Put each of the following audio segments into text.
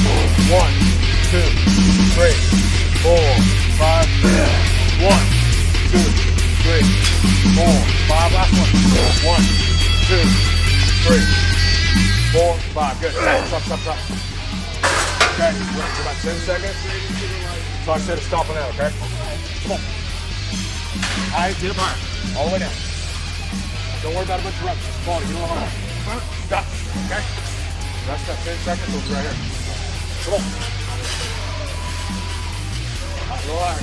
1, 2, 3, 4, 5. 1, 2, 3, 4, 5. Last one. 1, 2, 3, 4, 5. Good. Stop. Okay, for about 10 seconds. So I said to stop on that, okay? Come on. All right, get up higher. All the way down. Don't worry about a bunch of reps. Just fall. Get a little higher. Stop. Okay? That's that 10 seconds. We'll be right here. Come on. All right, a little higher.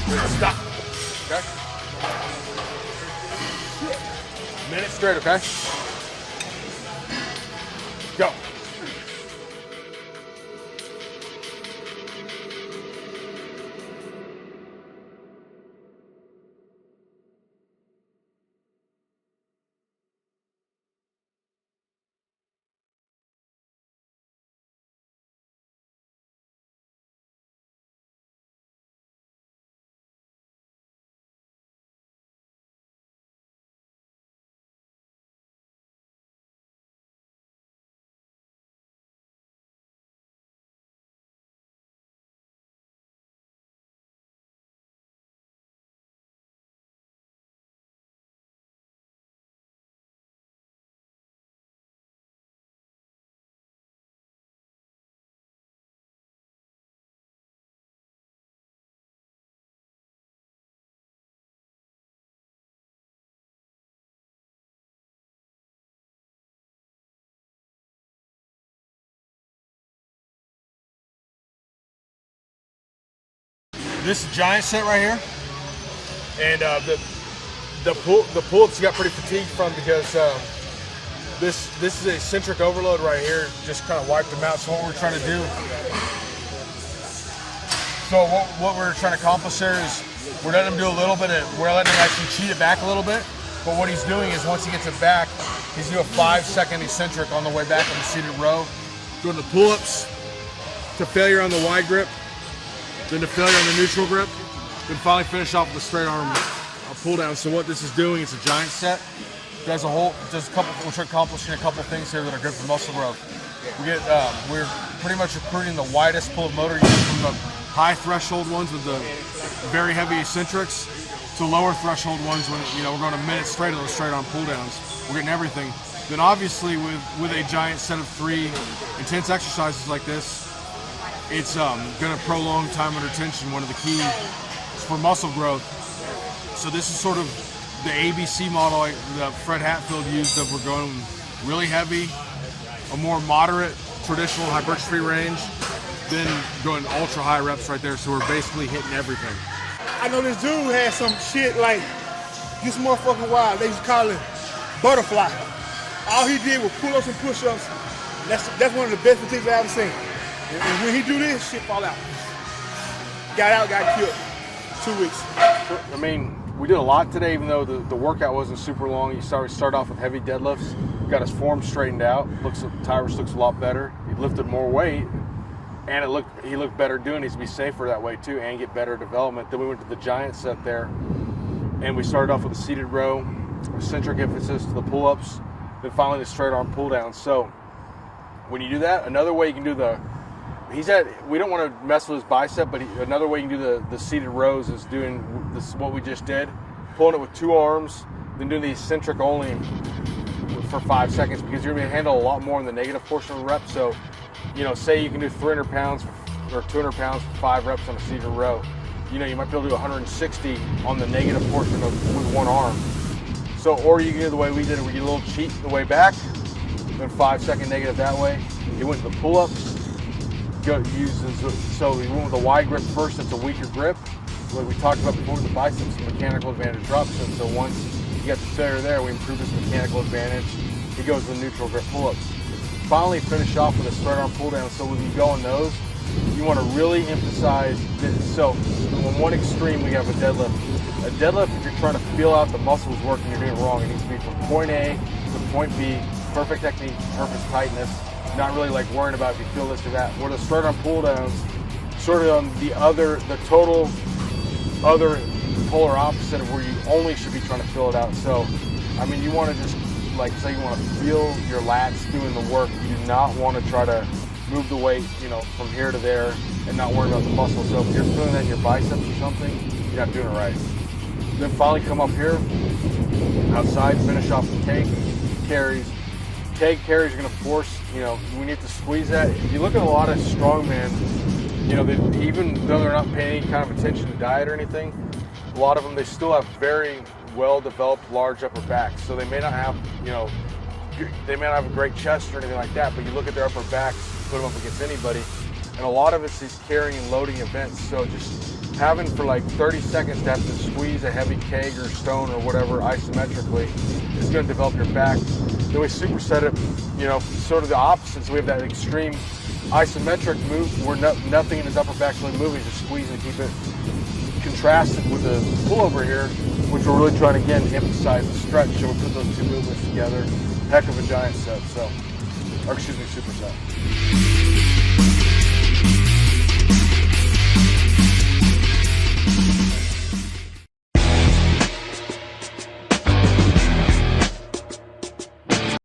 Good. Stop. Okay? Minute straight, okay? Go. This giant set right here, and the pull-ups got pretty fatigued from because this is a centric overload right here. Just kind of wiped them out. So what we're trying to do, what we're trying to accomplish there is we're letting him do a little bit of, we're letting him actually cheat it back a little bit. But what he's doing is once he gets it back, he's doing a 5-second eccentric on the way back on the seated row, doing the pull-ups to failure on the wide grip, then to failure on the neutral grip, then finally finish off with a straight arm pull down. So what this is doing, it's a giant set. Does a whole, does a couple. We're accomplishing a couple things here that are good for muscle growth. We're pretty much recruiting the widest pull of motor unit from the high threshold ones with the very heavy eccentrics to lower threshold ones when we're going a minute straight of those straight arm pull downs. We're getting everything. Then obviously with a giant set of 3 intense exercises like this, it's going to prolong time under tension, one of the keys for muscle growth. So this is sort of the ABC model that Fred Hatfield used, of we're going really heavy, a more moderate traditional hypertrophy range, then going ultra high reps right there. So we're basically hitting everything. I know this dude had some shit like, this motherfucking wild, they used to call it butterfly. All he did was pull-ups and push-ups. That's one of the best fatigues I ever seen. And when he do this, shit fall out. Got out, got killed. 2 weeks. I mean, we did a lot today, even though the workout wasn't super long. You start off with heavy deadlifts, got his form straightened out. Tyrus looks a lot better. He lifted more weight, and he looked better doing it. He's to be safer that way too, and get better development. Then we went to the giant set there, and we started off with a seated row, eccentric emphasis to the pull-ups, then finally the straight arm pull down. So when you do that, another way you can do we don't want to mess with his bicep, but another way you can do the seated rows is doing what we just did, pulling it with 2 arms, then doing the eccentric only for 5 seconds, because you're going to handle a lot more in the negative portion of the rep. So, say you can do 300 pounds or 200 pounds for 5 reps on a seated row. You might be able to do 160 on the negative portion with 1 arm. So, or you can do the way we did it, where you do a little cheat the way back, then 5-second negative that way. You went to the pull-ups. So we went with a wide grip first. It's a weaker grip. Like we talked about before, the biceps, the mechanical advantage drops him. So once you get the failure there, we improve his mechanical advantage. He goes to the neutral grip pull-ups. Finally, finish off with a spread arm pull down. So when you go on those, you want to really emphasize this. So on one extreme, we have a deadlift. A deadlift, if you're trying to feel out the muscles working, you're doing it wrong. It needs to be from point A to point B, perfect technique, perfect tightness. Not really like worrying about if you feel this or that. Where the straight arm pull downs, sort of on the total other polar opposite of where you only should be trying to fill it out. So, I mean, you want to just, like, say you want to feel your lats doing the work. You do not want to try to move the weight, from here to there and not worry about the muscle. So if you're feeling that in your biceps or something, you're not doing it right. Then finally come up here, outside, finish off the keg carries. Keg carries are going to force, we need to squeeze that. If you look at a lot of strongmen, even though they're not paying any kind of attention to diet or anything, a lot of them, they still have very well-developed large upper backs. So they may not have, they may not have a great chest or anything like that, but you look at their upper backs, put them up against anybody, and a lot of it's these carrying and loading events. So just having for like 30 seconds to have to squeeze a heavy keg or stone or whatever isometrically is going to develop your back. Then we superset it, sort of the opposite. So we have that extreme isometric move where nothing in his upper back's really moving, just squeeze and keep it contrasted with the pullover here, which we're really trying to, again, emphasize the stretch. So we put those 2 movements together. Heck of a giant set, superset.